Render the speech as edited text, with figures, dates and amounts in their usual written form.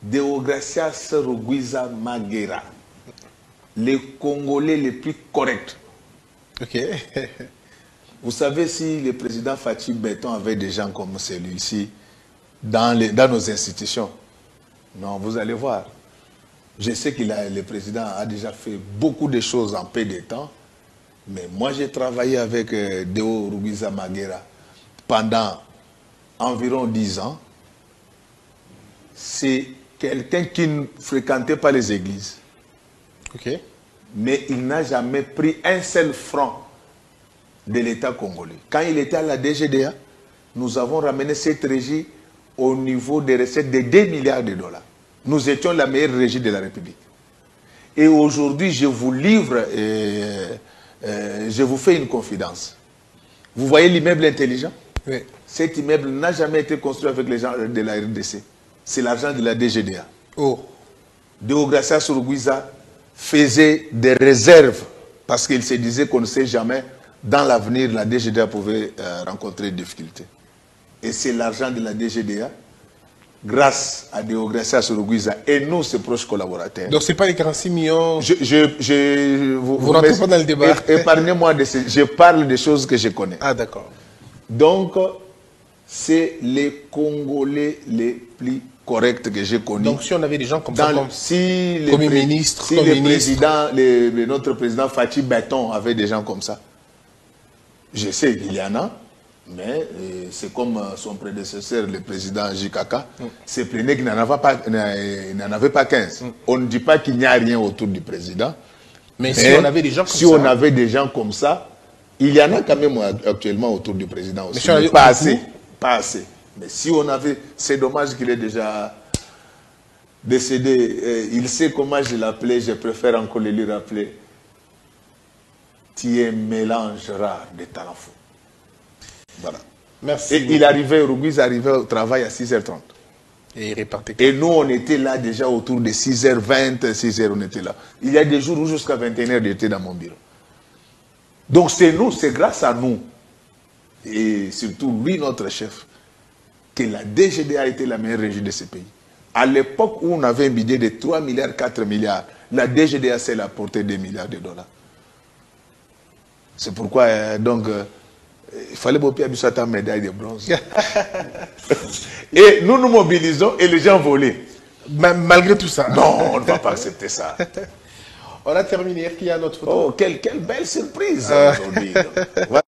Deogracias Rugwiza Magera, les Congolais les plus corrects. Ok. Vous savez, si le président Fatou Béton avait des gens comme celui-ci dans nos institutions, non, vous allez voir. Je sais que le président a déjà fait beaucoup de choses en peu de temps, mais moi j'ai travaillé avec Deo Rugwiza Magera pendant environ 10 ans. C'est quelqu'un qui ne fréquentait pas les églises. Ok. Mais il n'a jamais pris un seul franc de l'État congolais. Quand il était à la DGDA, nous avons ramené cette régie au niveau des recettes de 2 milliards de dollars. Nous étions la meilleure régie de la République. Et aujourd'hui, je vous livre, je vous fais une confidence. Vous voyez l'immeuble intelligent? Oui. Cet immeuble n'a jamais été construit avec les gens de la RDC. C'est l'argent de la DGDA. Oh. Deogracias Rugwiza faisait des réserves parce qu'il se disait qu'on ne sait jamais, dans l'avenir, la DGDA pouvait rencontrer des difficultés. Et c'est l'argent de la DGDA, grâce à Deogracias Rugwiza et nous, ses proches collaborateurs. Donc, ce n'est pas les 46 millions. Vous rentrez pas dans le débat. Épargnez-moi de je parle des choses que je connais. Ah, d'accord. Donc, c'est les Congolais les plus corrects que j'ai connus. Donc, si on avait des gens comme ça, comme ministre, si notre président Fatou Béton avait des gens comme ça, je sais qu'il y en a, mais c'est comme son prédécesseur, le président Jikaka, se plaignait qu'il n'en avait pas 15. On ne dit pas qu'il n'y a rien autour du président. Mais si on avait des gens comme ça. Si on avait des gens comme ça, il y en a quand même actuellement autour du président aussi. Mais pas assez. Pas assez. Mais si on avait... C'est dommage qu'il ait déjà décédé. Il sait comment je l'appelais, je préfère encore le lui rappeler. Tu es un mélange rare de talent fou. Voilà. Merci. Et Rugwiza arrivait au travail à 6h30. Et il répartait. Et nous, on était là déjà autour de 6h20, 6h, on était là. Il y a des jours où jusqu'à 21h, j'étais dans mon bureau. Donc c'est nous, c'est grâce à nous, et surtout lui, notre chef, que la DGDA a été la meilleure régie de ce pays. À l'époque où on avait un budget de 3 milliards, 4 milliards, la DGDA s'est apporté 2 milliards de dollars. C'est pourquoi, il fallait beaucoup une médaille de bronze. Et nous nous mobilisons et les gens volaient. Malgré tout ça. Non, on ne va pas accepter ça. On a terminé. Est-ce qu'il y a notre photo? Oh, quelle belle surprise aujourd'hui. Voilà.